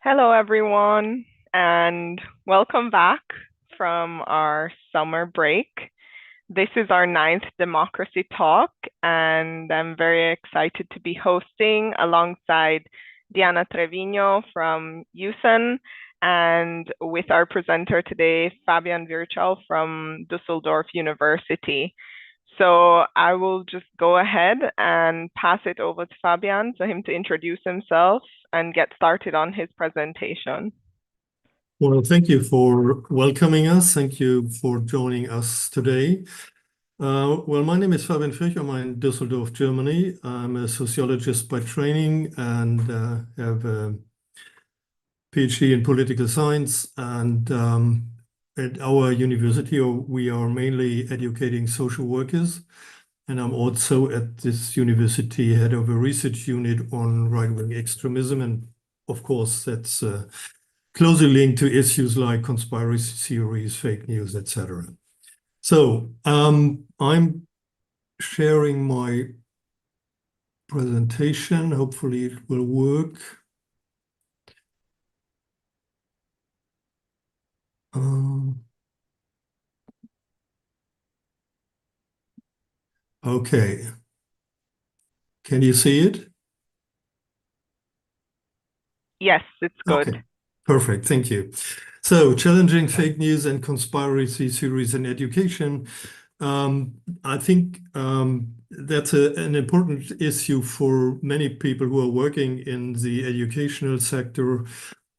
Hello, everyone, and welcome back from our summer break. This is our ninth democracy talk, and I'm very excited to be hosting alongside Diana Trevino from USEN and with our presenter today, Fabian Virchow from Düsseldorf University. So I will just go ahead and pass it over to Fabian for him to introduce himself and get started on his presentation. Well, thank you for welcoming us. Thank you for joining us today. Well, my name is Fabian Virchow. I'm in Düsseldorf, Germany. I'm a sociologist by training and have a PhD in political science. And at our university, we are mainly educating social workers. And I'm also at this university head of a research unit on right-wing extremism. And of course, that's closely linked to issues like conspiracy theories, fake news, etc. So I'm sharing my presentation. Hopefully it will work. Okay. Can you see it? Yes, it's good. Okay, perfect. Thank you. So, challenging fake news and conspiracy theories in education. I think that's an important issue for many people who are working in the educational sector.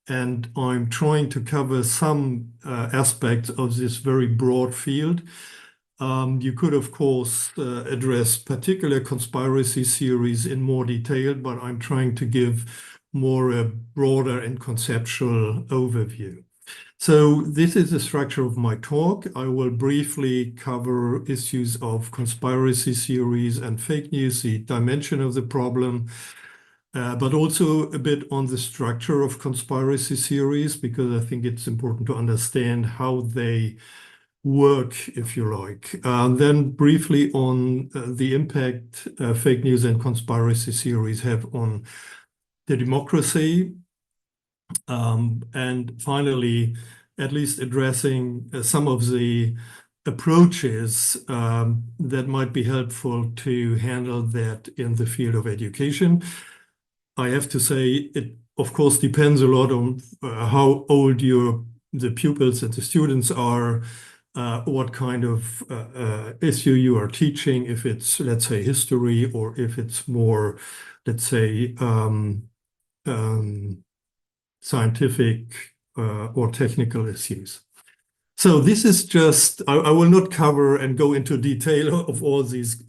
And I'm trying to cover some aspects of this very broad field. You could, of course, address particular conspiracy theories in more detail, but I'm trying to give more a broader and conceptual overview. So this is the structure of my talk. I will briefly cover issues of conspiracy theories and fake news, the dimension of the problem, but also a bit on the structure of conspiracy theories, because I think it's important to understand how they work, if you like. Then briefly on the impact fake news and conspiracy theories have on the democracy. And finally, at least addressing some of the approaches that might be helpful to handle that in the field of education. I have to say, it of course depends a lot on how old the pupils and the students are, what kind of issue you are teaching, if it's, let's say, history, or if it's more, let's say, scientific or technical issues. So this is just, I will not cover and go into detail of all these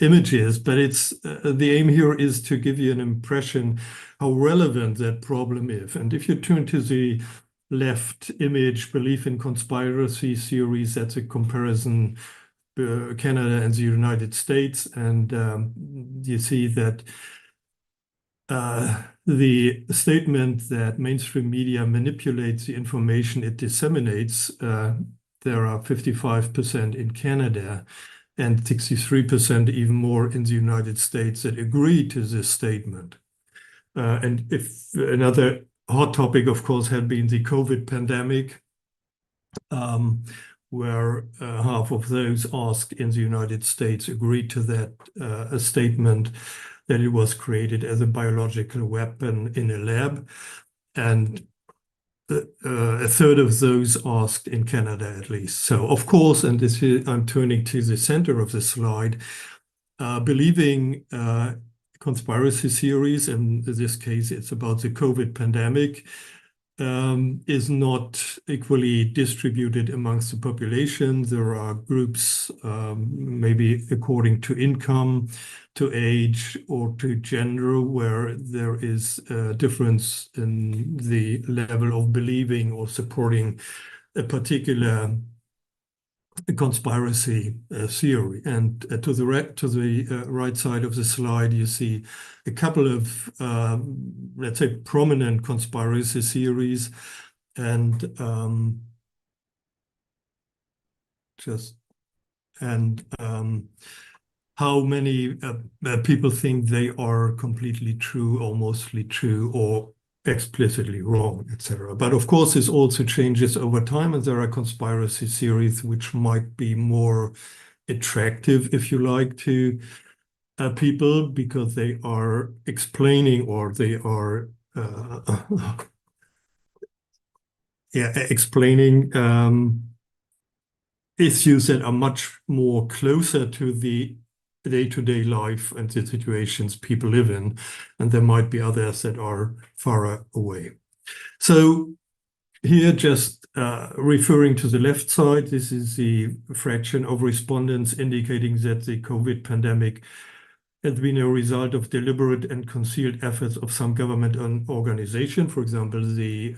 images, but it's the aim here is to give you an impression how relevant that problem is. And if you turn to the left image, belief in conspiracy theories, that's a comparison Canada and the United States. And you see that the statement that mainstream media manipulates the information it disseminates, there are 55% in Canada and 63% even more in the United States that agree to this statement. And if another hot topic, of course, had been the COVID pandemic, where half of those asked in the United States agreed to that a statement that it was created as a biological weapon in a lab. And a third of those asked in Canada, at least. So, of course, and this is, I'm turning to the center of the slide, believing conspiracy theories, in this case, it's about the COVID pandemic, is not equally distributed amongst the population. There are groups, maybe according to income, to age, or to gender, where there is a difference in the level of believing or supporting a particular conspiracy theory. And to the right side of the slide, you see a couple of, let's say, prominent conspiracy theories, and how many people think they are completely true or mostly true, or explicitly wrong, etc. But of course, this also changes over time, and there are conspiracy theories which might be more attractive, if you like, to people because they are explaining or they are explaining issues that are much more closer to the day-to-day life and the situations people live in, and there might be others that are far away. So here, just referring to the left side, this is the fraction of respondents indicating that the COVID pandemic has been a result of deliberate and concealed efforts of some government and organization, for example, the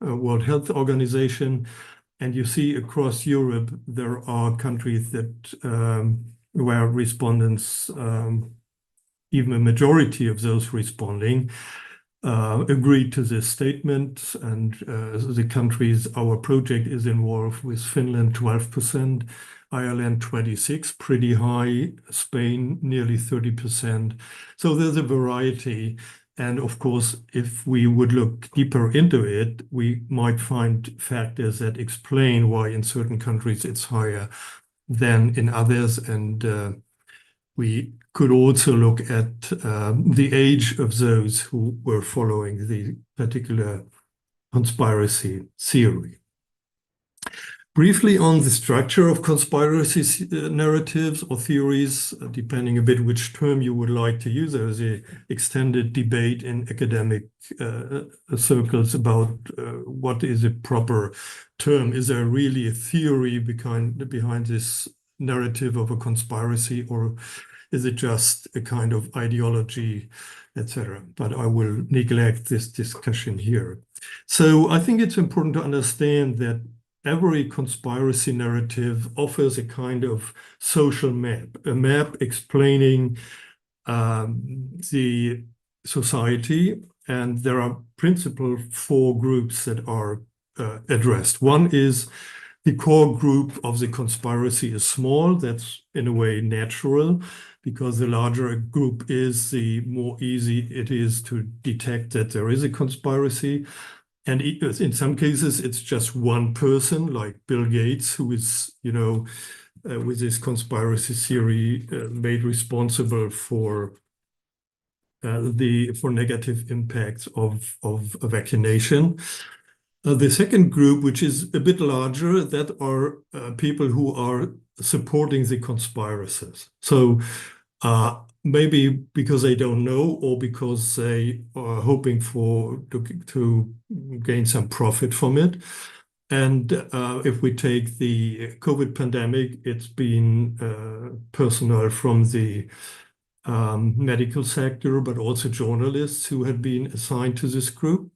World Health Organization. And you see across Europe, there are countries that where respondents, even a majority of those responding, agreed to this statement. And the countries our project is involved with: Finland 12%, Ireland 26%, pretty high, Spain nearly 30%. So there's a variety. And of course, if we would look deeper into it, we might find factors that explain why in certain countries it's higher than in others. And we could also look at the age of those who were following the particular conspiracy theory. Briefly on the structure of conspiracy narratives or theories, depending a bit which term you would like to use. There is an extended debate in academic circles about what is a proper term. Is there really a theory behind this narrative of a conspiracy, or is it just a kind of ideology, etc.? But I will neglect this discussion here. So I think it's important to understand that every conspiracy narrative offers a kind of social map, a map explaining the society. And there are principal four groups that are addressed. One is the core group of the conspiracy is small. That's in a way natural, because the larger a group is, the more easy it is to detect that there is a conspiracy. And in some cases, it's just one person, like Bill Gates, who is, with this conspiracy theory, made responsible for negative impacts of vaccination. The second group, which is a bit larger, that are people who are supporting the conspirators. So maybe because they don't know, or because they are hoping to gain some profit from it. And if we take the COVID pandemic, it's been personnel from the medical sector, but also journalists who had been assigned to this group.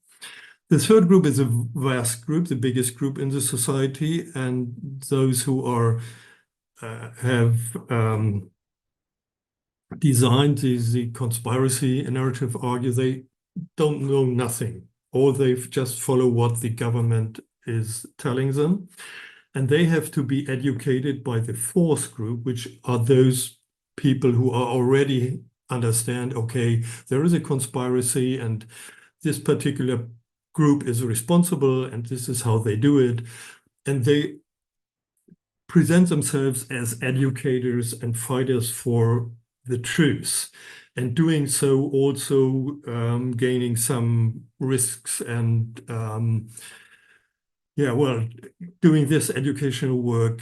The third group is a vast group, the biggest group in the society, and those who are have designed the conspiracy narrative argue they don't know nothing, or they just follow what the government is telling them. And they have to be educated by the fourth group, which are those people who are already understand, okay, there is a conspiracy and this particular group is responsible and this is how they do it. And they present themselves as educators and fighters for the truth, and doing so also gaining some risks and doing this educational work,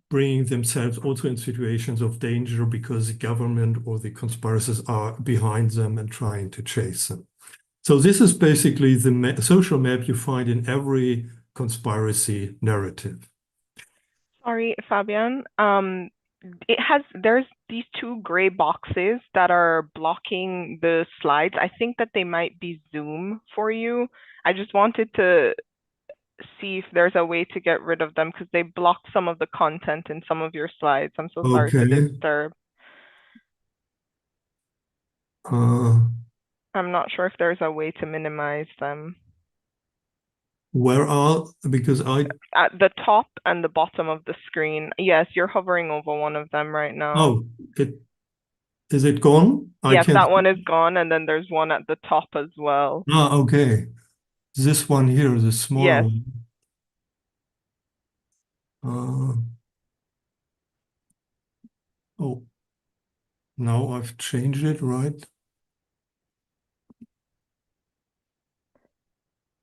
bringing themselves also in situations of danger because the government or the conspirators are behind them and trying to chase them. So this is basically the social map you find in every conspiracy narrative. Sorry, Fabian. There's these two gray boxes that are blocking the slides. I think that they might be Zoom for you. I just wanted to see if there's a way to get rid of them because they blocked some of the content in some of your slides. I'm so sorry to Okay. disturb. Uh, I'm not sure if there's a way to minimize them. because At the top and the bottom of the screen. Yes, you're hovering over one of them right now. it Is it gone? I Yes, can't. that one is gone, and then there's one at the top as well. Okay. This one here, the smaller Yes, one. Uh, oh, now I've changed it, right?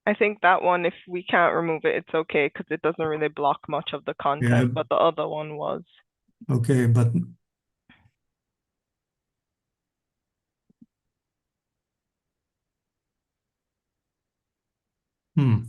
I think that one, if we can't remove it, it's okay because it doesn't really block much of the Yeah. content, but the other one was. Okay, but hmm.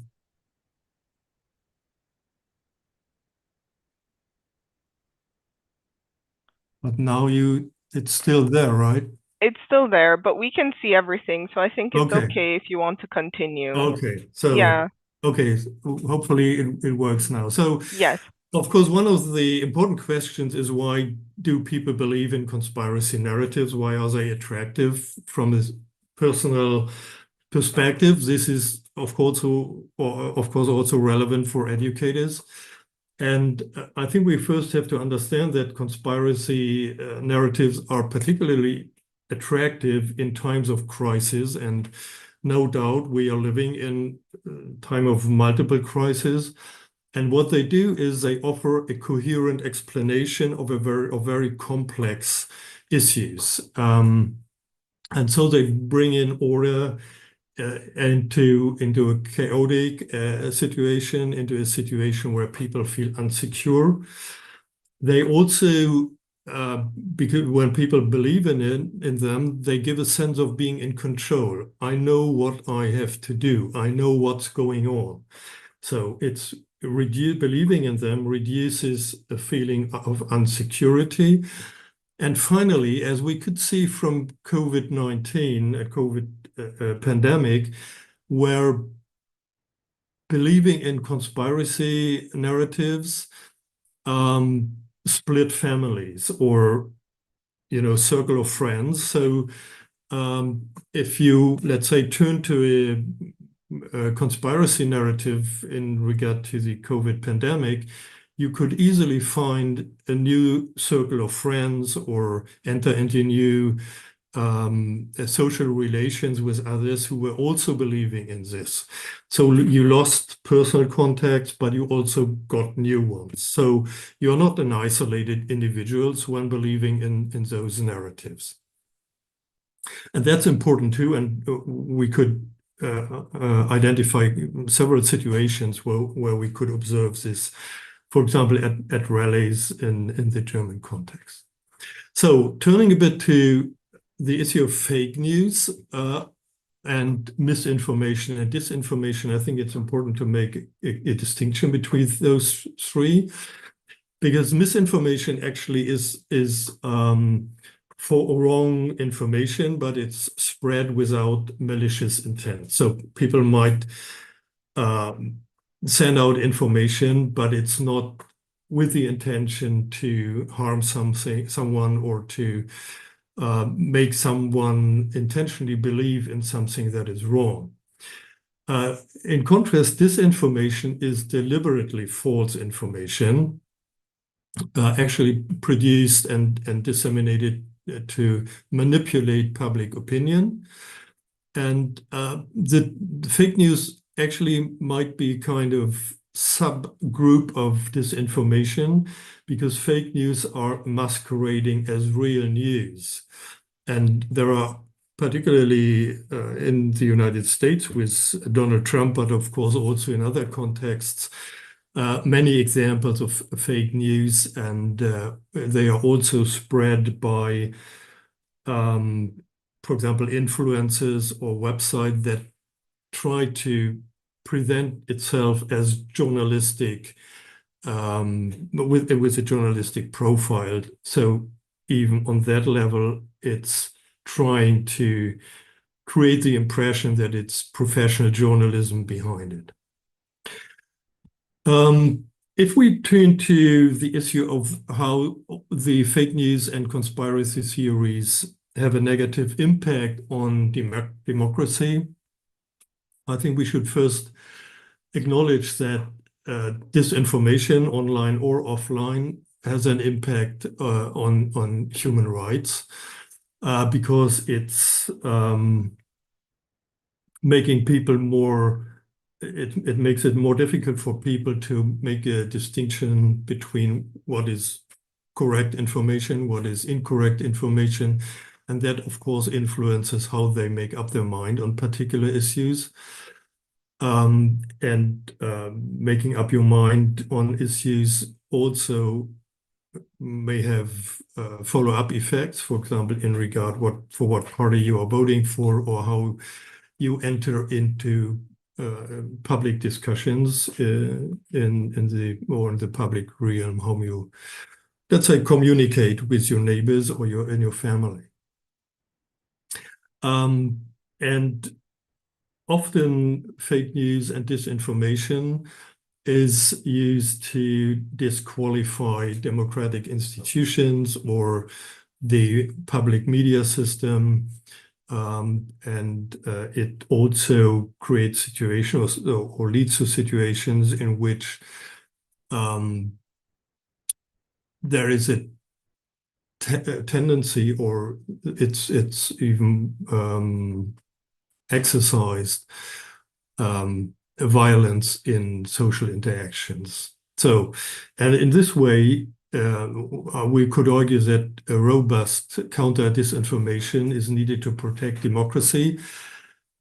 But now it's still there, right? It's still there, but we can see everything, so I think it's Okay. okay if you want to continue. Okay. So, Yeah, okay. Hopefully it works now. So, yes. of course, one of the important questions is why do people believe in conspiracy narratives? Why are they attractive from a personal perspective? This is, of course, also relevant for educators. And I think we first have to understand that conspiracy narratives are particularly attractive in times of crisis. And no doubt we are living in a time of multiple crises. And what they do is they offer a coherent explanation of very complex issues. And so they bring in order into a chaotic situation, into a situation where people feel insecure. They also, because when people believe in them, they give a sense of being in control. I know what I have to do. I know what's going on. So believing in them reduces a feeling of insecurity. And finally, as we could see from COVID-19, a COVID pandemic, where believing in conspiracy narratives split families or circle of friends. So if you, let's say, turn to a conspiracy narrative in regard to the COVID pandemic, you could easily find a new circle of friends or enter into new social relations with others who were also believing in this. So you lost personal contacts, but you also got new ones. So you're not an isolated individuals when believing in those narratives. And that's important too. And we could identify several situations where we could observe this, for example, at rallies in the German context. So turning a bit to the issue of fake news and misinformation and disinformation, I think it's important to make a distinction between those three, because misinformation actually is for wrong information, but it's spread without malicious intent. So people might send out information, but it's not with the intention to harm someone, or to make someone intentionally believe in something that is wrong. In contrast, disinformation is deliberately false information, actually produced and disseminated to manipulate public opinion. And the fake news actually might be kind of subgroup of disinformation, because fake news are masquerading as real news. And there are, particularly in the United States with Donald Trump, but of course also in other contexts, many examples of fake news, and they are also spread by, for example, influencers or websites that try to present itself as journalistic, with a journalistic profile. So even on that level, it's trying to create the impression that it's professional journalism behind it. If we turn to the issue of how the fake news and conspiracy theories have a negative impact on democracy, I think we should first acknowledge that disinformation, online or offline, has an impact on human rights. because it's making people more, it makes it more difficult for people to make a distinction between what is correct information, what is incorrect information, and that, of course, influences how they make up their mind on particular issues. Making up your mind on issues also may have follow-up effects, for example, in regard for what party you are voting for, or how you enter into public discussions in the public realm, how you, let's say, communicate with your neighbors or in your family. And often fake news and disinformation is used to disqualify democratic institutions or the public media system. It also creates situations or leads to situations in which there is a tendency, or it's even exercised violence in social interactions. So, and in this way, we could argue that a robust counter-disinformation is needed to protect democracy.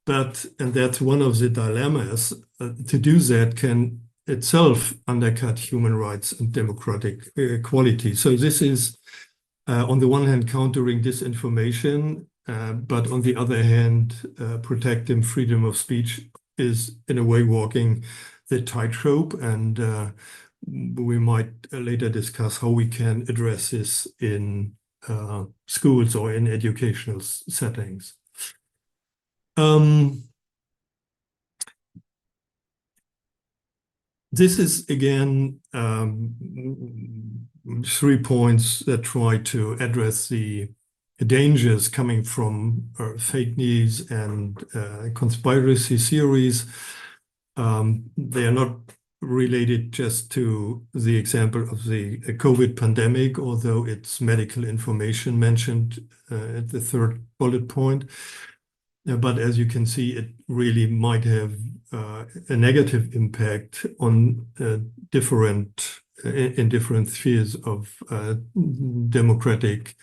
And that's one of the dilemmas. To do that can itself undercut human rights and democratic equality. So this is, on the one hand, countering disinformation, but on the other hand, protecting freedom of speech is, in a way, walking the tightrope. And we might later discuss how we can address this in schools or in educational settings. This is, again, 3 points that try to address the dangers coming from fake news and conspiracy theories. They are not related just to the example of the COVID pandemic, although it's medical information mentioned at the 3rd bullet point. But as you can see, it really might have a negative impact on different spheres of democratic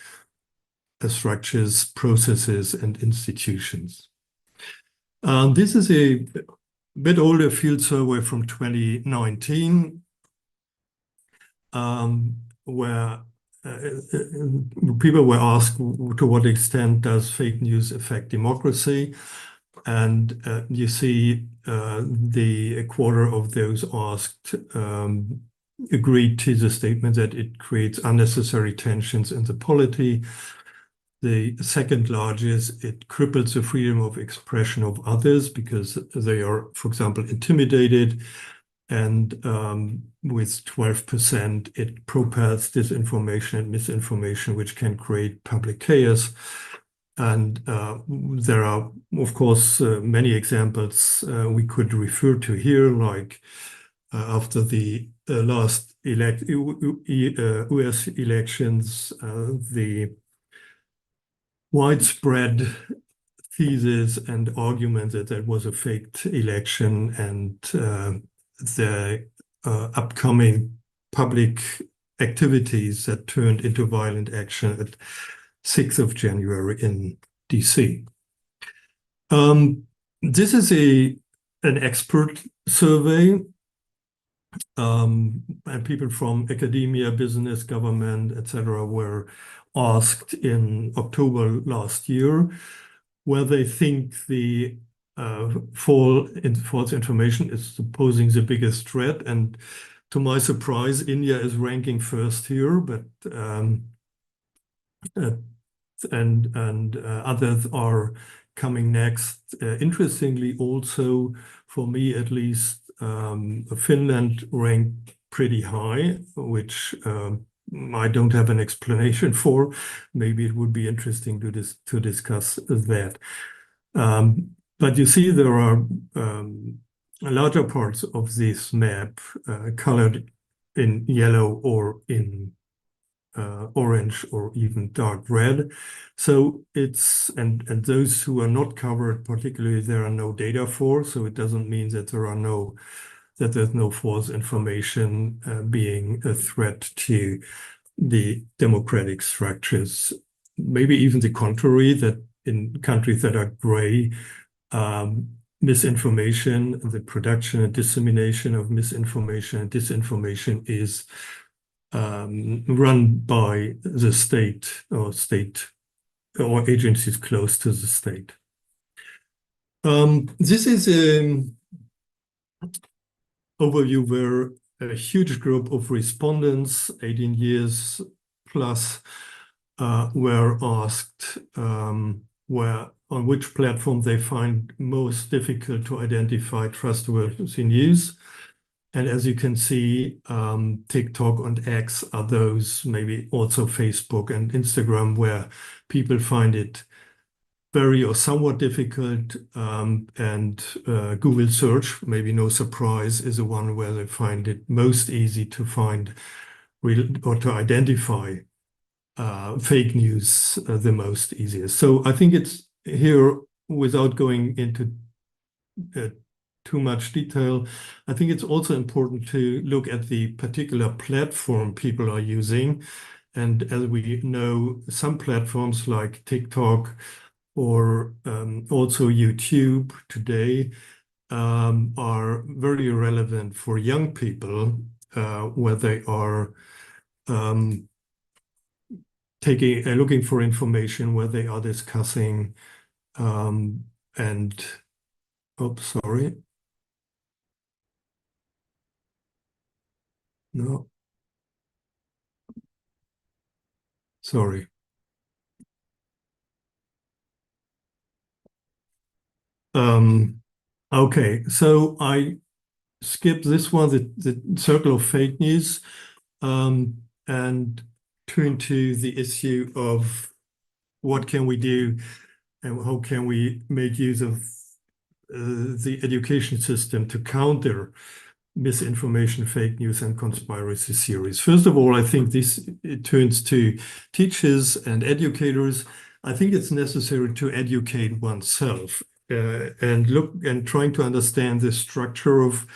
structures, processes, and institutions. This is a bit older field survey from 2019, where people were asked to what extent does fake news affect democracy. And you see a quarter of those asked agreed to the statement that it creates unnecessary tensions in the polity. The second largest, it cripples the freedom of expression of others because they are, for example, intimidated. And with 12%, it propels disinformation and misinformation, which can create public chaos. And there are, of course, many examples we could refer to here, like after the last US elections, the widespread thesis and argument that that was a faked election, and the upcoming public activities that turned into violent action at 6th of January in DC. This is an expert survey, and people from academia, business, government, etc., were asked in October last year where they think the false information is posing the biggest threat. And to my surprise, India is ranking first here, but others are coming next. Interestingly, also, for me at least, Finland ranked pretty high, which I don't have an explanation for. Maybe it would be interesting to discuss that. But you see, there are larger parts of this map colored in yellow or in orange or even dark red. So it's, and those who are not covered, particularly, there are no data for, so it doesn't mean that there's no false information being a threat to the democratic structures. Maybe even the contrary, that in countries that are gray, misinformation, the production and dissemination of misinformation and disinformation is run by the state or agencies close to the state. This is an overview where a huge group of respondents, 18 years plus, were asked on which platform they find most difficult to identify trustworthy news. And as you can see, TikTok and X are those, maybe also Facebook and Instagram, where people find it very or somewhat difficult. And Google search, maybe no surprise, is the one where they find it most easy to find or to identify fake news the most easiest. So I think it's here, without going into too much detail, I think it's also important to look at the particular platform people are using. And as we know, some platforms like TikTok or also YouTube today are very relevant for young people, where they are looking for information, where they are discussing and oops, sorry. No. Sorry. Okay, so I skip this one, the circle of fake news, and turn to the issue of what can we do and how can we make use of the education system to counter misinformation, fake news, and conspiracy theories. First of all, I think it turns to teachers and educators. I think it's necessary to educate oneself and look and trying to understand the structure of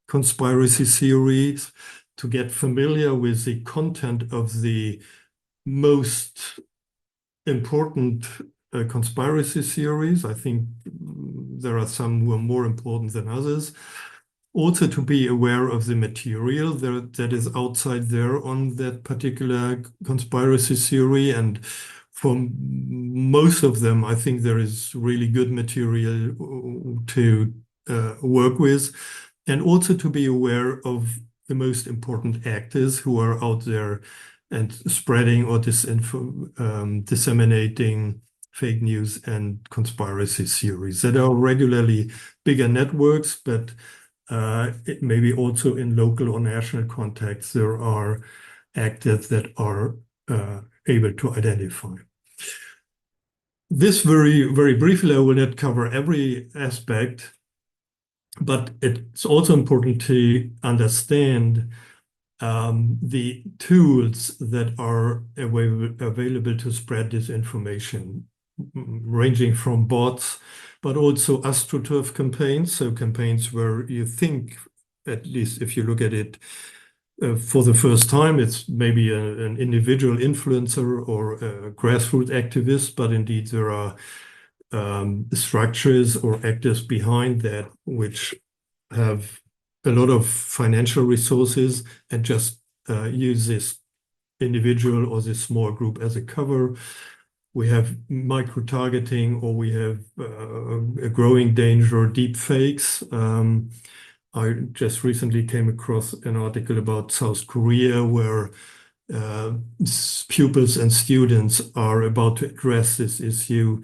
conspiracy theories, to get familiar with the content of the most important conspiracy theories. I think there are some who are more important than others. Also to be aware of the material that is outside there on that particular conspiracy theory. And for most of them, I think there is really good material to work with. And also to be aware of the most important actors who are out there and spreading or disseminating fake news and conspiracy theories that are regularly bigger networks, but maybe also in local or national contexts, there are actors that are able to identify. This very, very briefly, I will not cover every aspect, but it's also important to understand the tools that are available to spread this information, ranging from bots, but also astroturf campaigns, so campaigns where you think, at least if you look at it for the first time, it's maybe an individual influencer or a grassroots activist, but indeed there are structures or actors behind that which have a lot of financial resources and just use this individual or this small group as a cover. We have micro-targeting, or we have a growing danger, deep fakes. I just recently came across an article about South Korea where pupils and students are about to address this issue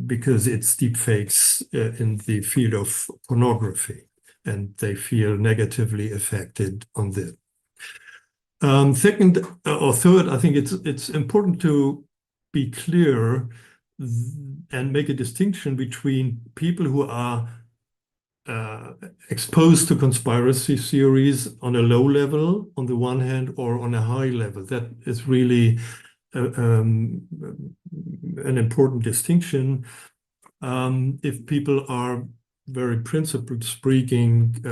because it's deep fakes in the field of pornography, and they feel negatively affected on that. Second or third, I think it's important to be clear and make a distinction between people who are exposed to conspiracy theories on a low level on the one hand or on a high level. That is really an important distinction. If people are very principled speaking,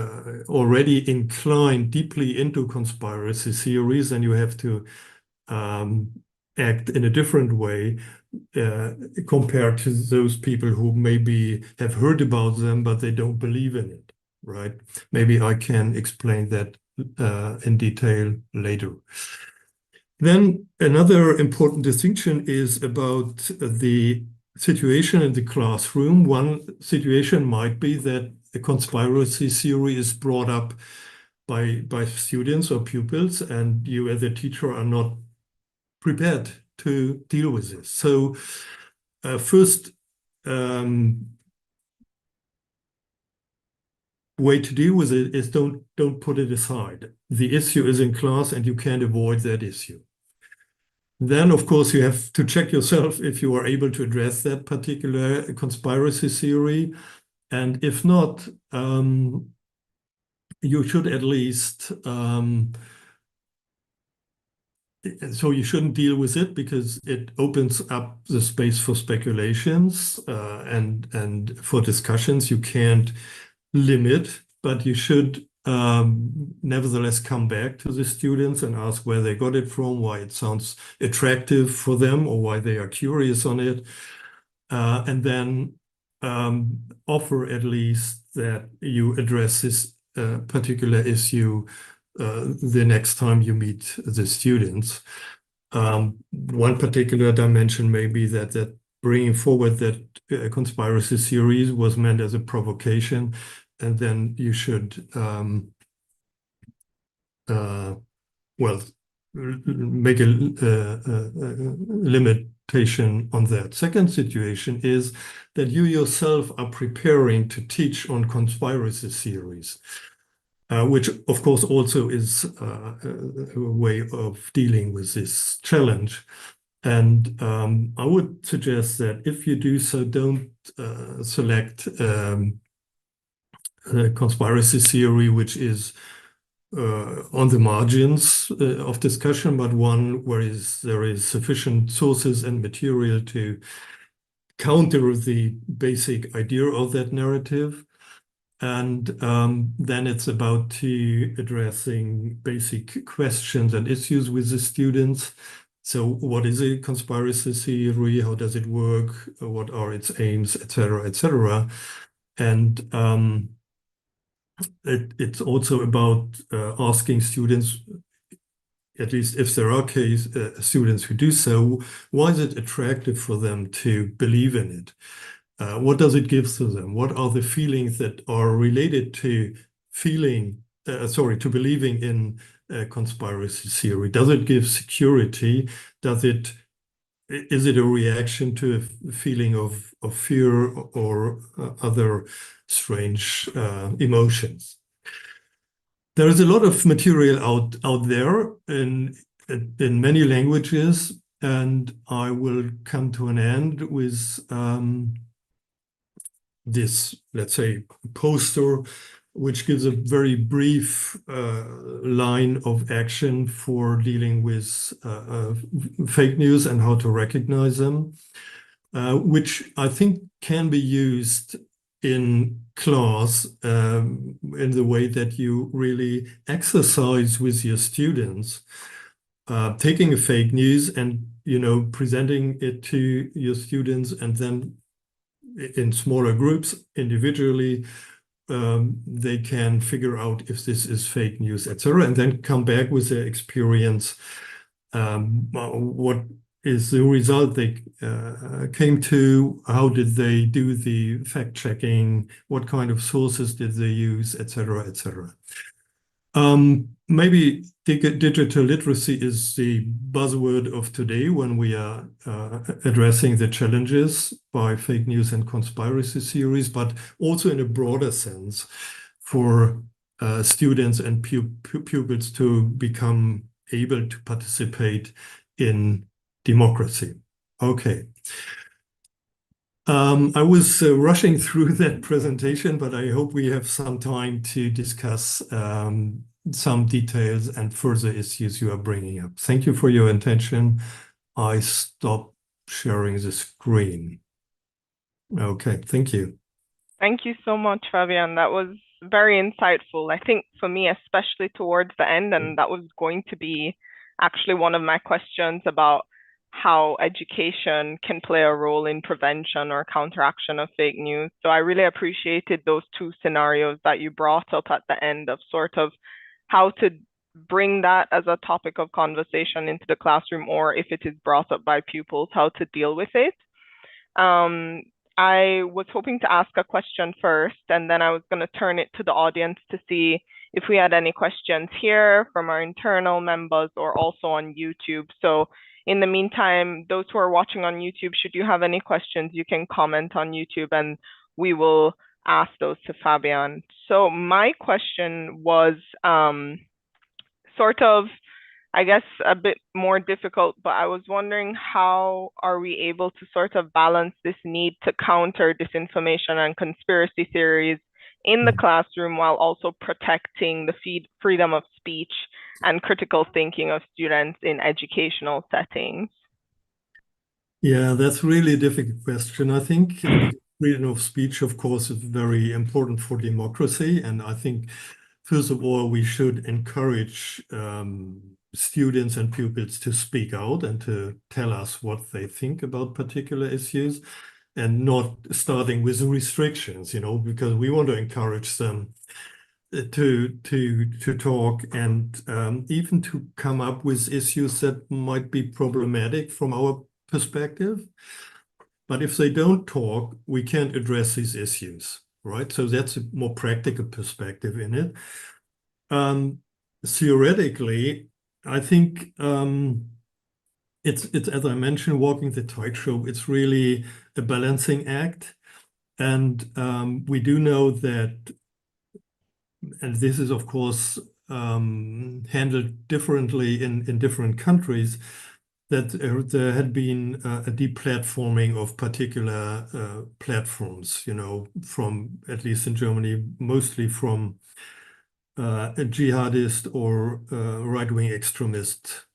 already inclined deeply into conspiracy theories, then you have to act in a different way compared to those people who maybe have heard about them, but they don't believe in it, right? Maybe I can explain that in detail later. Then another important distinction is about the situation in the classroom. One situation might be that a conspiracy theory is brought up by students or pupils, and you as a teacher are not prepared to deal with this. So first way to deal with it is don't put it aside. The issue is in class and you can't avoid that issue. Then, of course, you have to check yourself if you are able to address that particular conspiracy theory. And if not, you should at least, so you shouldn't deal with it because it opens up the space for speculations and for discussions. You can't limit, but you should nevertheless come back to the students and ask where they got it from, why it sounds attractive for them, or why they are curious on it. And then offer at least that you address this particular issue the next time you meet the students. One particular dimension may be that bringing forward that conspiracy theories was meant as a provocation, and then you should, well, make a limitation on that. Second situation is that you yourself are preparing to teach on conspiracy theories, which of course also is a way of dealing with this challenge. And I would suggest that if you do so, don't select a conspiracy theory which is on the margins of discussion, but one where there is sufficient sources and material to counter the basic idea of that narrative. And then it's about addressing basic questions and issues with the students. So what is a conspiracy theory? How does it work? What are its aims, etc., etc.? And it's also about asking students, at least if there are students who do so, why is it attractive for them to believe in it? What does it give to them? What are the feelings that are related to believing in conspiracy theory? Does it give security? Is it a reaction to a feeling of fear or other strange emotions? There is a lot of material out there in many languages, and I will come to an end with this, let's say, poster, which gives a very brief line of action for dealing with fake news and how to recognize them, which I think can be used in class in the way that you really exercise with your students, taking a fake news and presenting it to your students, and then in smaller groups individually they can figure out if this is fake news, etc., and then come back with their experience. What is the result they came to? How did they do the fact checking? What kind of sources did they use, etc., etc. Maybe digital literacy is the buzzword of today when we are addressing the challenges by fake news and conspiracy theories, but also in a broader sense for students and pupils to become able to participate in democracy. Okay. I was rushing through that presentation, but I hope we have some time to discuss some details and further issues you are bringing up. Thank you for your attention. I stop sharing the screen. Okay, thank you. Thank you so much, Fabian. That was very insightful. I think for me, especially towards the end, and that was going to be actually one of my questions about how education can play a role in prevention or counteraction of fake news. So I really appreciated those two scenarios that you brought up at the end of sort of how to bring that as a topic of conversation into the classroom, or if it is brought up by pupils, how to deal with it. Um, I was hoping to ask a question first, and then I was going to turn it to the audience to see if we had any questions here from our internal members or also on YouTube. So in the meantime, those who are watching on YouTube, should you have any questions, you can comment on YouTube and we will ask those to Fabian. So my question was sort of, I guess, a bit more difficult, but I was wondering how are we able to sort of balance this need to counter disinformation and conspiracy theories in the classroom while also protecting the freedom of speech and critical thinking of students in educational settings? Yeah, that's really a difficult question. I think freedom of speech, of course, is very important for democracy. And I think, first of all, we should encourage students and pupils to speak out and to tell us what they think about particular issues, and not starting with restrictions, because we want to encourage them to talk and even to come up with issues that might be problematic from our perspective. But if they don't talk, we can't address these issues, right? So that's a more practical perspective in it. Theoretically, I think it's as I mentioned, walking the tightrope. It's really a balancing act, and we do know that, and this is of course handled differently in different countries, that there had been a deplatforming of particular platforms, from, at least in Germany, mostly from a jihadist or right-wing extremist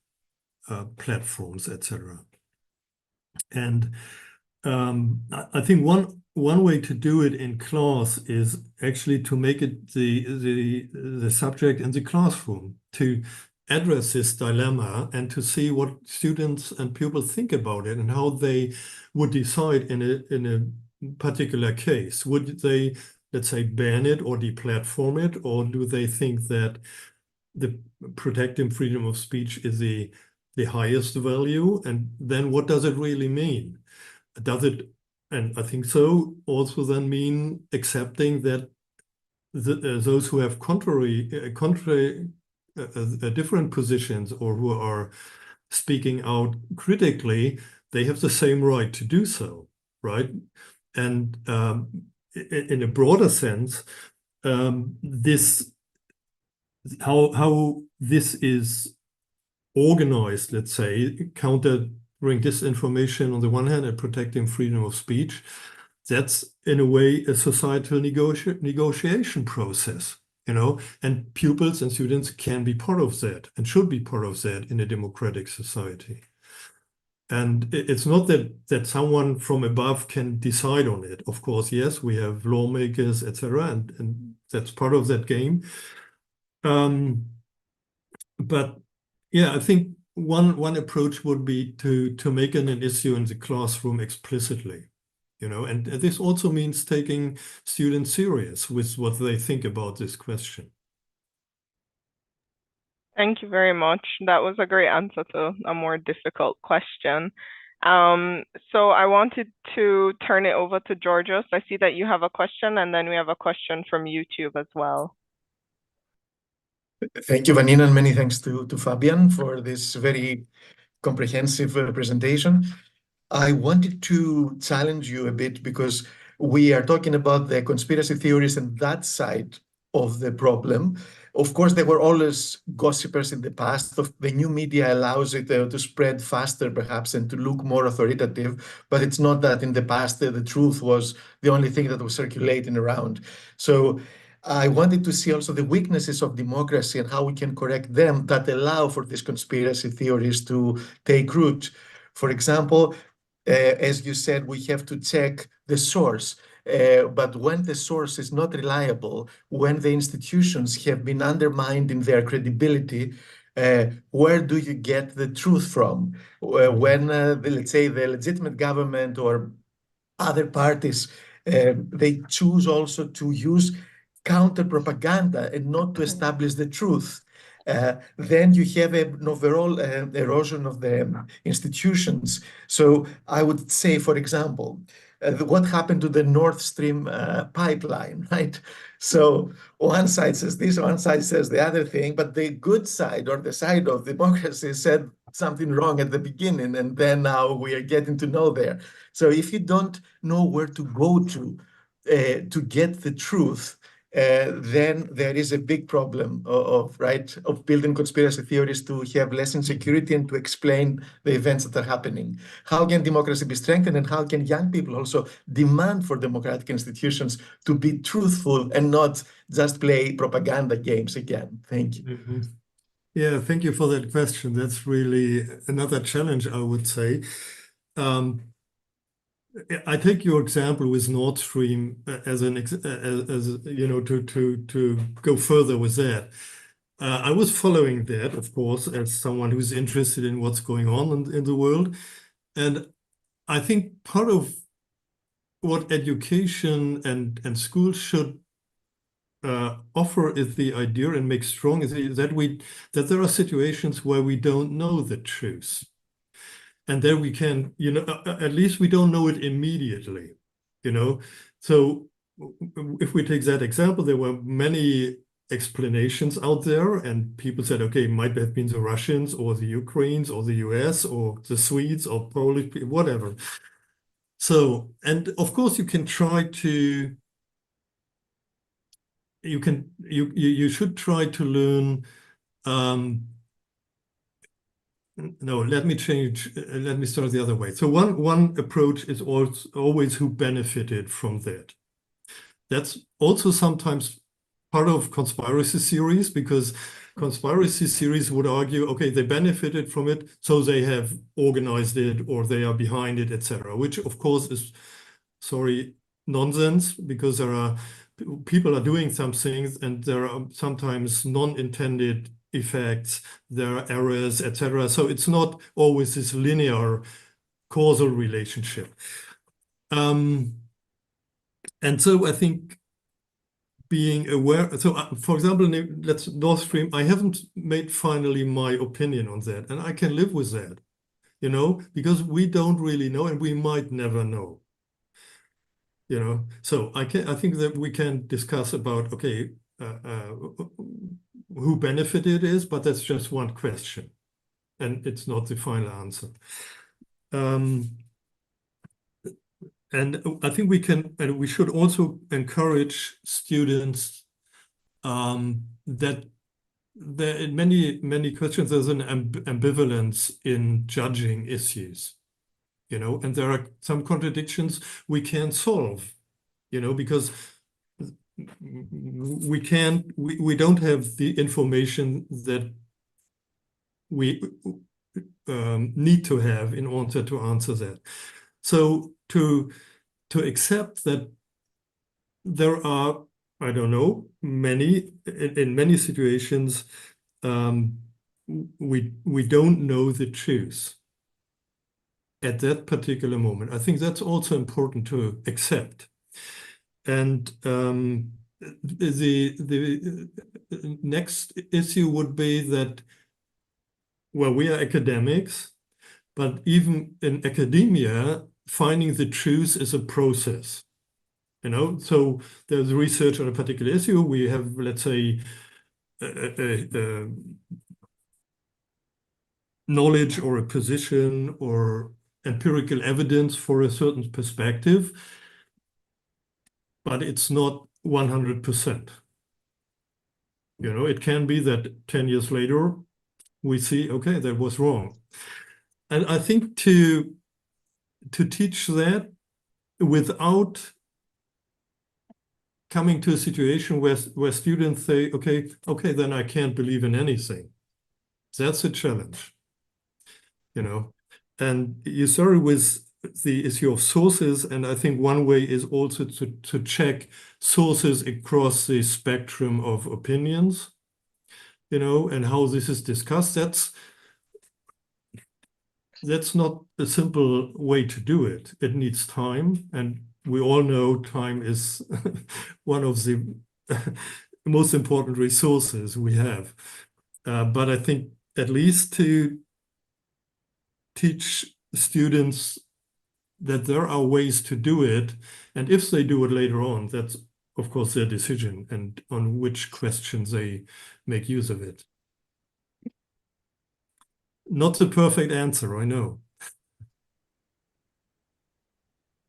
platforms, etc. And I think one way to do it in class is actually to make it the subject in the classroom, to address this dilemma and to see what students and pupils think about it and how they would decide in a particular case. Would they, let's say, ban it or deplatform it, or do they think that the protecting freedom of speech is the highest value? And then what does it really mean? Does it, and I think so, also then mean accepting that those who have different positions, or who are speaking out critically, they have the same right to do so, right? And in a broader sense, this how this is organized, let's say, countering disinformation on the one hand and protecting freedom of speech, that's in a way a societal negotiation process, and pupils and students can be part of that and should be part of that in a democratic society. And it's not that someone from above can decide on it. Of course, yes, we have lawmakers, etc., and that's part of that game. But yeah, I think one approach would be to make it an issue in the classroom explicitly, and this also means taking students serious with what they think about this question. Thank you very much. That was a great answer to a more difficult question. So I wanted to turn it over to Georgios. I see that you have a question, and then we have a question from YouTube as well. Thank you, Vanina, and many thanks to Fabian for this very comprehensive presentation. I wanted to challenge you a bit, because we are talking about the conspiracy theories and that side of the problem. Of course, there were always gossipers in the past. The new media allows it to spread faster, perhaps, and to look more authoritative. But it's not that in the past the truth was the only thing that was circulating around. So I wanted to see also the weaknesses of democracy and how we can correct them that allow for these conspiracy theories to take root. For example, as you said, we have to check the source. But when the source is not reliable, when the institutions have been undermined in their credibility, where do you get the truth from? When, let's say, the legitimate government or other parties, they choose also to use counter propaganda and not to establish the truth. Then you have an overall erosion of the institutions. So I would say, for example, what happened to the Nord Stream pipeline, right? So one side says this, one side says the other thing, but the good side or the side of democracy said something wrong at the beginning, and then now we are getting to know there. So if you don't know where to go to get the truth, then there is a big problem of building conspiracy theories to have less insecurity and to explain the events that are happening. How can democracy be strengthened, and how can young people also demand for democratic institutions to be truthful and not just play propaganda games again? Thank you. Mm-hmm. Yeah, thank you for that question. That's really another challenge, I would say. I take your example with Nord Stream as you know, to go further with that. I was following that, of course, as someone who's interested in what's going on in the world. And I think part of what education and schools should offer is the idea and make strong is that there are situations where we don't know the truth. And then we can, you know, at least we don't know it immediately, you know. So if we take that example, there were many explanations out there, and people said, okay, it might have been the Russians or the Ukrainians or the US or the Swedes or Polish people, whatever. So, and of course, you can try to, you should try to learn. No, let me start the other way. So one approach is always who benefited from that. That's also sometimes part of conspiracy theories, because conspiracy theories would argue, okay, they benefited from it, so they have organized it or they are behind it, etc. Which of course is, sorry, nonsense, because people are doing some things and there are sometimes non-intended effects, there are errors, etc. So it's not always this linear causal relationship. And so I think being aware, so for example, let's Nord Stream, I haven't made finally my opinion on that, and I can live with that, you know, because we don't really know and we might never know. You know, so I think that we can discuss about, okay, who benefited is, but that's just one question, and it's not the final answer. And I think we can, and we should also encourage students that there in many questions there's an ambivalence in judging issues, you know, and there are some contradictions we can't solve, you know, because we don't have the information that we need to have in order to answer that. So to accept that there are, I don't know, in many situations, we don't know the truth at that particular moment. I think that's also important to accept. And the next issue would be that, well, we are academics, but even in academia, finding the truth is a process. You know, so there's research on a particular issue. We have, let's say, knowledge or a position or empirical evidence for a certain perspective, but it's not 100%. You know, it can be that 10 years later we see, okay, that was wrong. And I think to teach that without coming to a situation where students say, okay, then I can't believe in anything. That's a challenge, you know. And you started with the issue of sources, and I think one way is also to check sources across the spectrum of opinions, you know, and how this is discussed. That's not a simple way to do it. It needs time, and we all know time is one of the most important resources we have. But I think at least to teach students that there are ways to do it, and if they do it later on, that's of course their decision and on which questions they make use of it. Not the perfect answer, I know.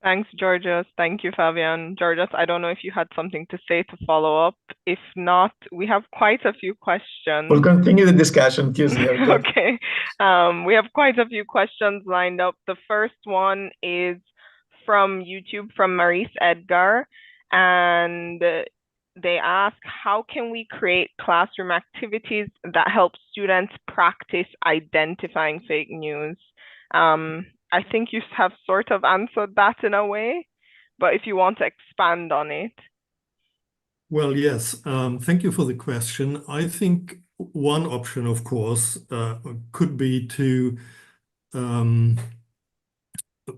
Thanks, Georgios. Thank you, Fabian. Georgios, I don't know if you had something to say to follow up. If not, we have quite a few questions. We'll continue the discussion, Tuesday. Okay. We have quite a few questions lined up. The first one is from YouTube, from Maurice Edgar, and they ask, how can we create classroom activities that help students practice identifying fake news? I think you have sort of answered that in a way, but if you want to expand on it. Well, yes, thank you for the question. I think one option, of course, could be to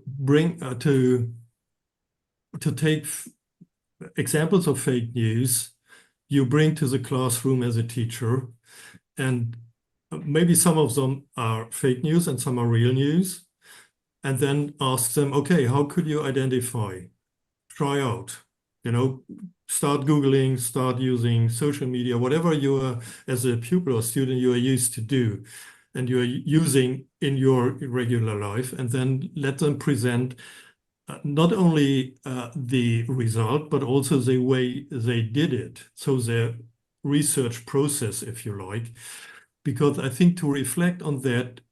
bring to take examples of fake news you bring to the classroom as a teacher, and maybe some of them are fake news and some are real news, and then ask them, okay, how could you identify? Try out, you know, start Googling, start using social media, whatever you are, as a pupil or student, you are used to do and you are using in your regular life, and then let them present not only the result, but also the way they did it. So their research process, if you like, because I think to reflect on that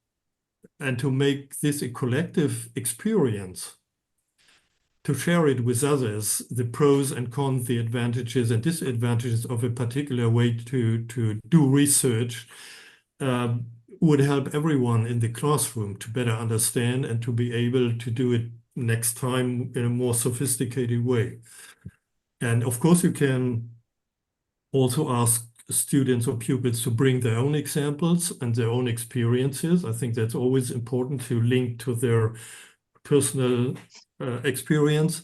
and to make this a collective experience, to share it with others, the pros and cons, the advantages and disadvantages of a particular way to do research, would help everyone in the classroom to better understand and to be able to do it next time in a more sophisticated way. And of course, you can also ask students or pupils to bring their own examples and their own experiences. I think that's always important to link to their personal experience.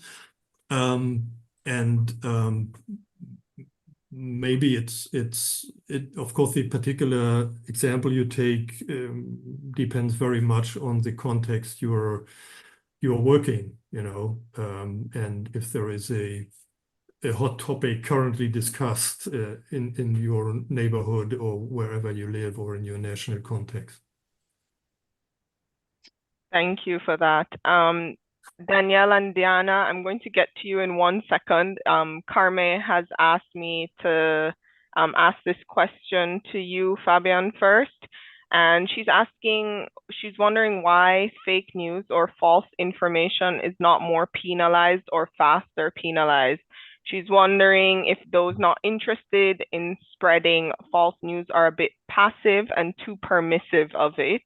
Maybe of course, the particular example you take depends very much on the context you're working, you know, and if there is a hot topic currently discussed in your neighborhood or wherever you live or in your national context. Thank you for that. Danielle and Diana, I'm going to get to you in 1 second. Carme has asked me to ask this question to you, Fabian, first. And she's wondering why fake news or false information is not more penalized or faster penalized. She's wondering if those not interested in spreading false news are a bit passive and too permissive of it.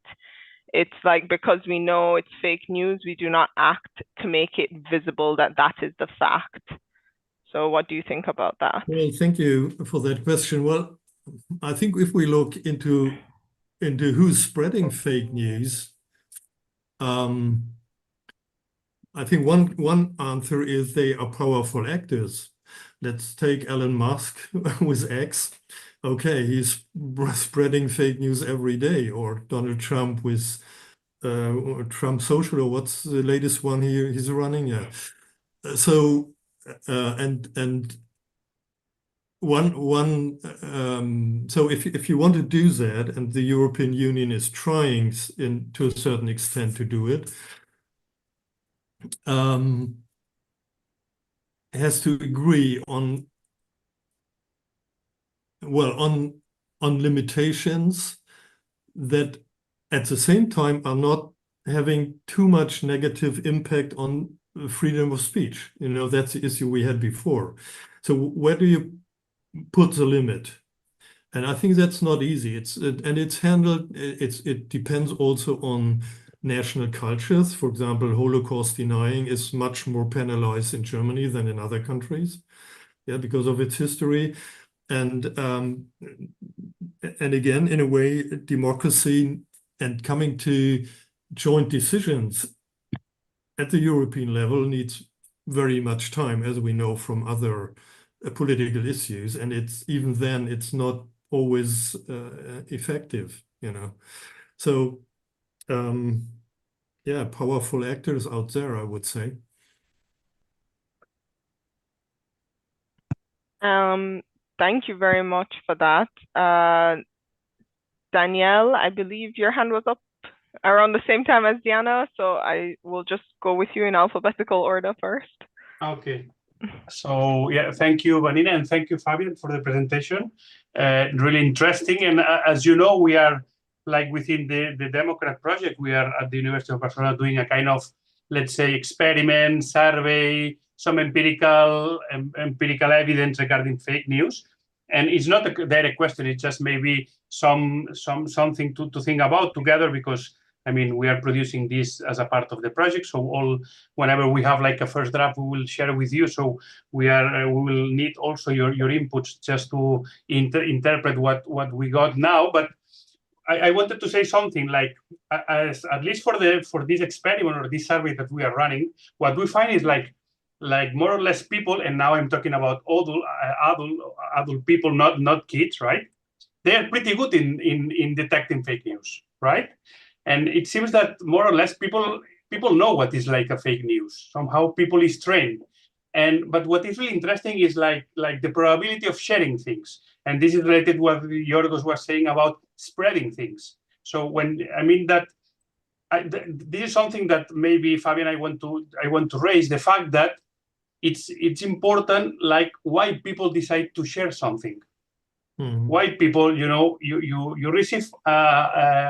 It's like, because we know it's fake news, we do not act to make it visible that that is the fact. So what do you think about that? Well, thank you for that question. Well, I think if we look into who's spreading fake news, I think one answer is they are powerful actors. Let's take Elon Musk with X. Okay, he's spreading fake news every day, or Donald Trump with Trump Social, or what's the latest one he's running? Yeah. So so if you want to do that, and the European Union is trying to a certain extent to do it, has to agree on well, on limitations that at the same time are not having too much negative impact on freedom of speech. You know, that's the issue we had before. So where do you put the limit? And I think that's not easy. It's handled. It depends also on national cultures. For example, Holocaust denying is much more penalized in Germany than in other countries, yeah, because of its history. And again, in a way, democracy and coming to joint decisions at the European level needs very much time, as we know from other political issues. And even then, it's not always effective, you know. So, yeah, powerful actors out there, I would say. Thank you very much for that. Danielle, I believe your hand was up around the same time as Diana, so I will just go with you in alphabetical order first. Okay. So yeah, thank you, Vanina, and thank you, Fabian, for the presentation. Really interesting. And as you know, we are like within the Democrat project, we are at the University of Barcelona doing a kind of, let's say, experiment, survey, some empirical evidence regarding fake news. And it's not a direct question, it's just maybe something to think about together, because I mean, we are producing this as a part of the project. So whenever we have like a first draft, we will share with you. So we will need also your inputs just to interpret what we got now. But I wanted to say something like, at least for this experiment or this survey that we are running, what we find is like more or less people, and now I'm talking about adult people, not kids, right? They are pretty good in detecting fake news, right? And it seems that more or less people know what is like a fake news. Somehow people is trained. But what is really interesting is like the probability of sharing things. And this is related to what Yorgos was saying about spreading things. So when I mean that this is something that maybe Fabian I want to raise, the fact that it's important, like why people decide to share something. Why people, you know, you receive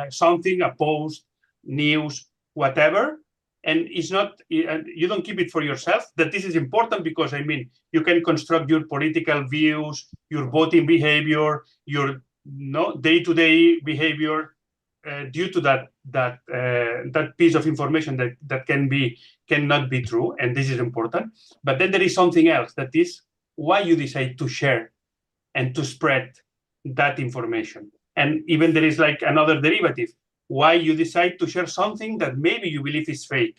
something, a post, news, whatever, and it's not, you don't keep it for yourself. That this is important because I mean, you can construct your political views, your voting behavior, your day-to-day behavior due to that piece of information that cannot be true, and this is important. But then there is something else, that is why you decide to share and to spread that information. And even there is like another derivative, why you decide to share something that maybe you believe is fake.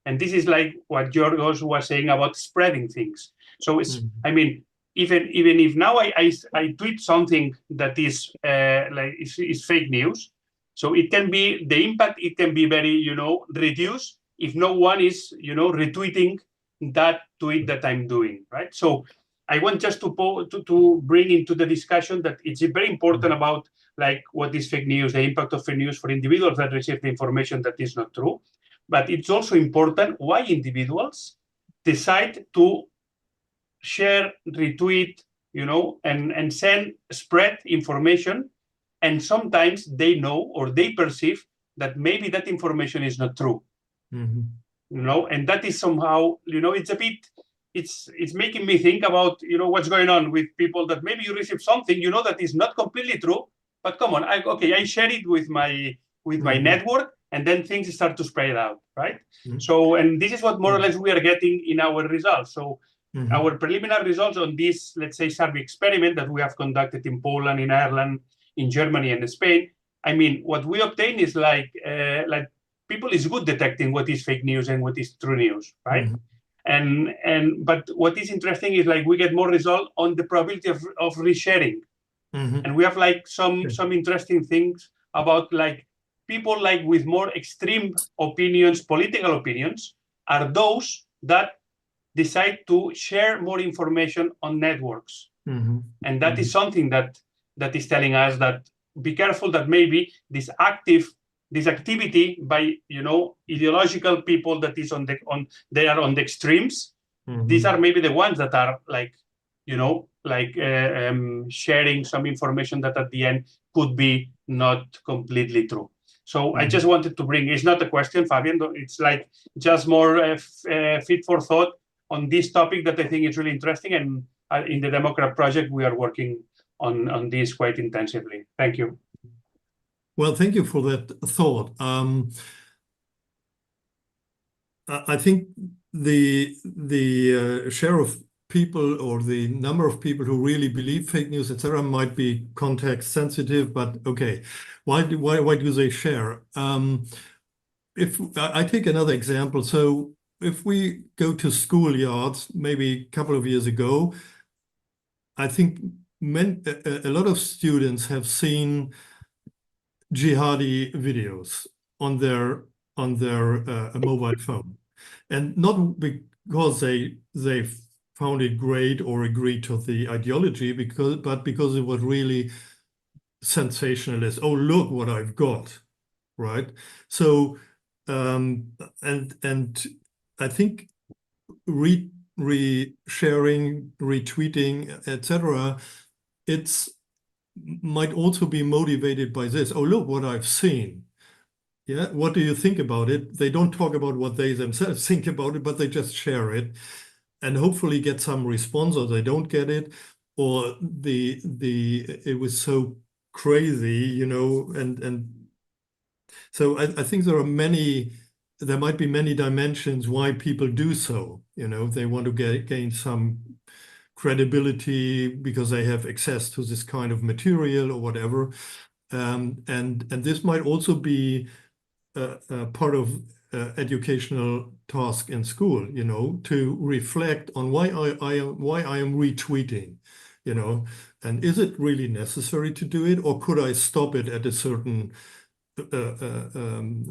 And this is like what Yorgos was saying about spreading things. So it's, I mean, even if now I tweet something that is is fake news, so it can be, the impact, it can be very, you know, reduced if no one is, you know, retweeting that tweet that I'm doing, right? So I want just to bring into the discussion that it's very important about like what is fake news, the impact of fake news for individuals that receive the information that is not true. But it's also important why individuals decide to share, retweet, you know, and spread information. And sometimes they know or they perceive that maybe that information is not true. You know, and that is somehow, you know, it's a bit, it's making me think about, you know, what's going on with people that maybe you receive something, you know, that is not completely true, but come on, I share it with my network, and then things start to spread out, right? So, and this is what more or less we are getting in our results. So our preliminary results on this, let's say, survey experiment that we have conducted in Poland, in Ireland, in Germany, and Spain, I mean, what we obtain is like people is good detecting what is fake news and what is true news, right? But what is interesting is like we get more result on the probability of resharing. And we have like some interesting things about like people like with more extreme opinions, political opinions, are those that decide to share more information on networks. And that is something that is telling us that be careful that maybe this activity by, you know, ideological people that is they are on the extremes. These are maybe the ones that are like, you know, like sharing some information that at the end could be not completely true. So I just wanted to bring, it's not a question, Fabian, it's like just more fit for thought on this topic that I think is really interesting. And in the Democrat project, we are working on this quite intensively. Thank you. Well, thank you for that thought. I think the share of people or the number of people who really believe fake news, etc., might be context sensitive, but okay, why do they share? If I take another example, so if we go to schoolyards, maybe a couple of years ago, I think a lot of students have seen jihadi videos on their mobile phone, and not because they found it great or agreed to the ideology, but because it was really sensationalist. Oh, look what I've got, right? So and I think sharing, retweeting, etc., might also be motivated by this. Oh, look what I've seen. Yeah, what do you think about it? They don't talk about what they themselves think about it, but they just share it and hopefully get some response, or they don't get it, or it was so crazy, you know, and so I think there might be many dimensions why people do so. You know, they want to gain some credibility because they have access to this kind of material or whatever. And this might also be part of educational task in school, you know, to reflect on why I am retweeting, you know, and is it really necessary to do it, or could I stop it at a certain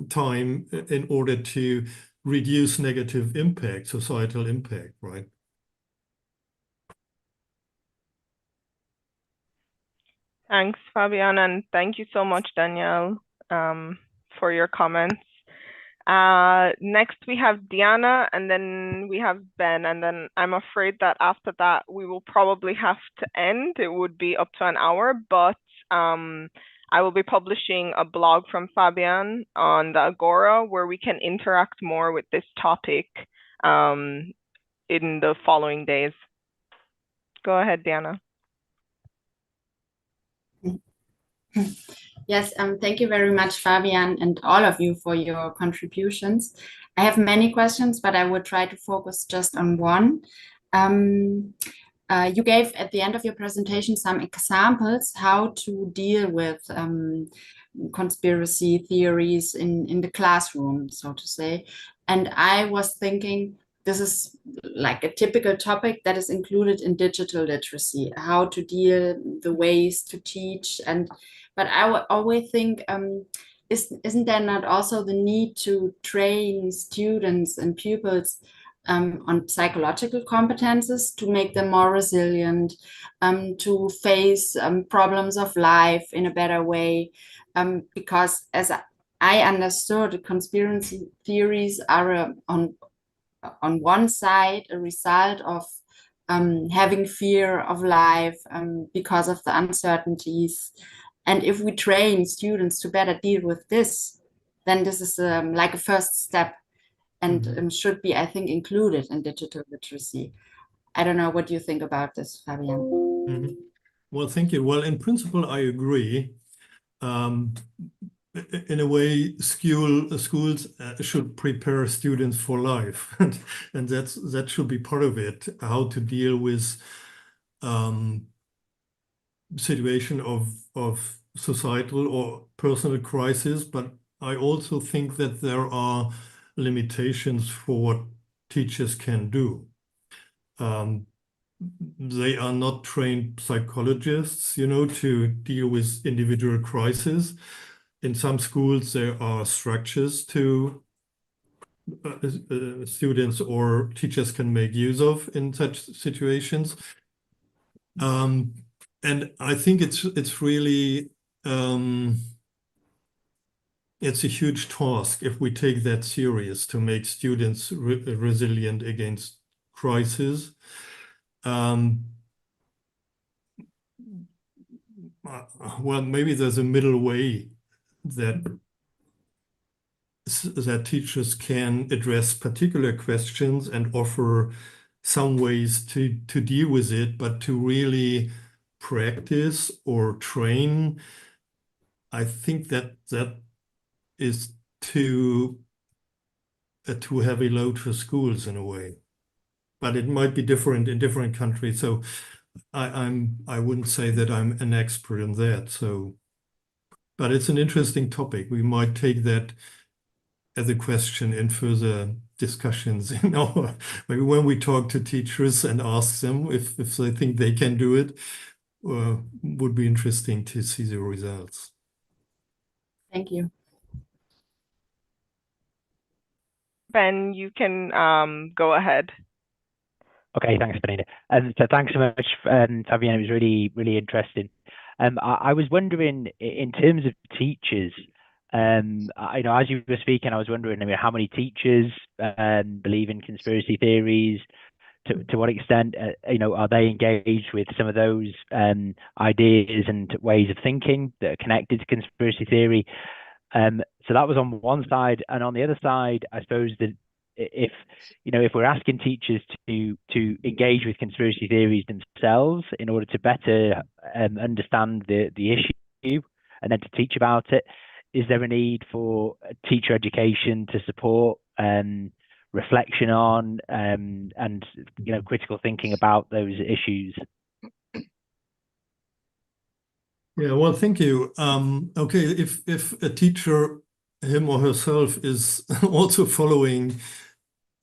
time in order to reduce negative impact, societal impact, right? Thanks, Fabian, and thank you so much, Danielle, for your comments. Next, we have Diana, and then we have Ben, and then I'm afraid that after that, we will probably have to end. It would be up to an hour, but I will be publishing a blog from Fabian on the Agora where we can interact more with this topic in the following days. Go ahead, Diana. Yes, thank you very much, Fabian, and all of you for your contributions. I have many questions, but I will try to focus just on one. You gave at the end of your presentation some examples how to deal with conspiracy theories in the classroom, so to say. And I was thinking, this is like a typical topic that is included in digital literacy, how to deal, the ways to teach. But I would always think, isn't there not also the need to train students and pupils on psychological competences to make them more resilient, to face problems of life in a better way? Because as I understood, conspiracy theories are on one side a result of having fear of life because of the uncertainties. And if we train students to better deal with this, then this is like a first step and should be, I think, included in digital literacy. I don't know, what do you think about this, Fabian? Well, thank you. Well, in principle, I agree. In a way, schools should prepare students for life, and that should be part of it. How to deal with situation of societal or personal crisis, but I also think that there are limitations for what teachers can do. They are not trained psychologists, you know, to deal with individual crises. In some schools, there are structures to students or teachers can make use of in such situations. And I think it's really it's a huge task if we take that serious to make students resilient against crisis. well, maybe there's a middle way that teachers can address particular questions and offer some ways to deal with it, but to really practice or train, I think that is too heavy load for schools in a way. But it might be different in different countries. So I wouldn't say that I'm an expert in that. So, but it's an interesting topic. We might take that as a question in further discussions, maybe when we talk to teachers and ask them if they think they can do it, would be interesting to see the results. Thank you. Ben, you can go ahead. Okay, thanks, Benita. And so thanks so much, Fabian. It was really, really interesting. I was wondering, in terms of teachers, as you were speaking, I was wondering, how many teachers believe in conspiracy theories? To what extent, are they engaged with some of those ideas and ways of thinking that are connected to conspiracy theory? So that was on one side, and on the other side, I suppose that if we're asking teachers to engage with conspiracy theories themselves in order to better understand the issue and then to teach about it, is there a need for teacher education to support reflection on and critical thinking about those issues? Yeah, well, thank you. Okay, if a teacher, him or herself, is also following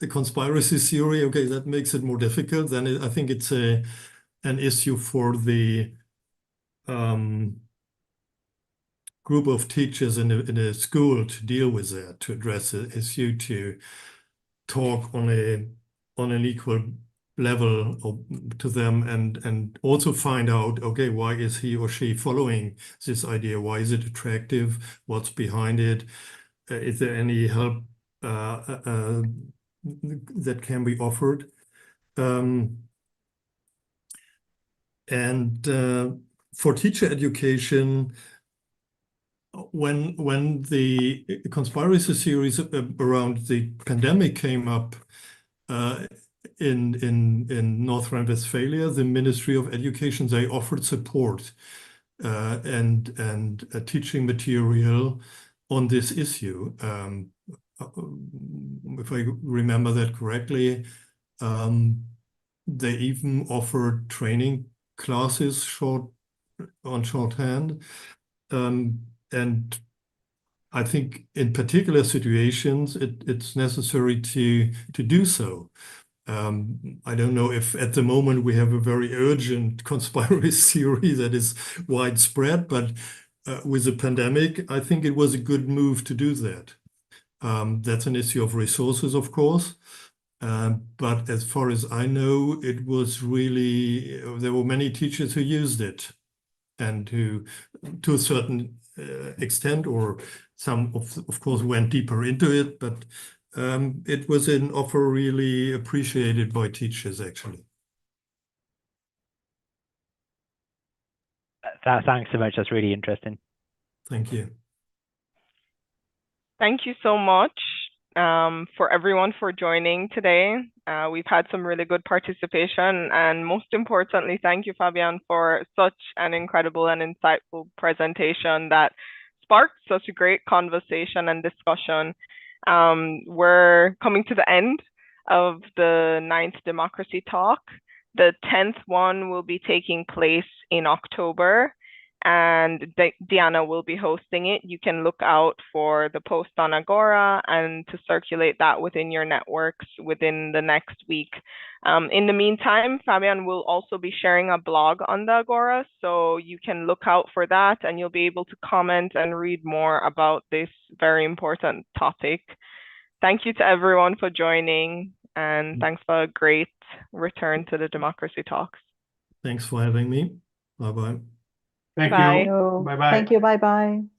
the conspiracy theory, okay, that makes it more difficult. Then I think it's an issue for the group of teachers in a school to deal with that, to address the issue, to talk on an equal level to them, and also find out, okay, why is he or she following this idea? Why is it attractive? What's behind it? Is there any help that can be offered? And for teacher education, when the conspiracy theories around the pandemic came up in North Rhine-Westphalia, the Ministry of Education, they offered support and teaching material on this issue. If I remember that correctly, they even offered training classes on shorthand. And I think in particular situations, it's necessary to do so. I don't know if at the moment we have a very urgent conspiracy theory that is widespread, but with the pandemic, I think it was a good move to do that. That's an issue of resources, of course. But as far as I know, it was really, there were many teachers who used it and who, to a certain extent, or some of course went deeper into it, but it was an offer really appreciated by teachers, actually. Thanks so much. That's really interesting. Thank you. Thank you so much for everyone for joining today. We've had some really good participation, and most importantly, thank you, Fabian, for such an incredible and insightful presentation that sparked such a great conversation and discussion. We're coming to the end of the 9th Democracy Talk. The 10th one will be taking place in October, and Diana will be hosting it. You can look out for the post on Agora and to circulate that within your networks within the next week. In the meantime, Fabian will also be sharing a blog on the Agora, so you can look out for that and you'll be able to comment and read more about this very important topic. Thank you to everyone for joining, and thanks for a great return to the Democracy Talks. Thanks for having me. Bye-bye. Thank Bye. you. Bye-bye. Thank you. Bye-bye.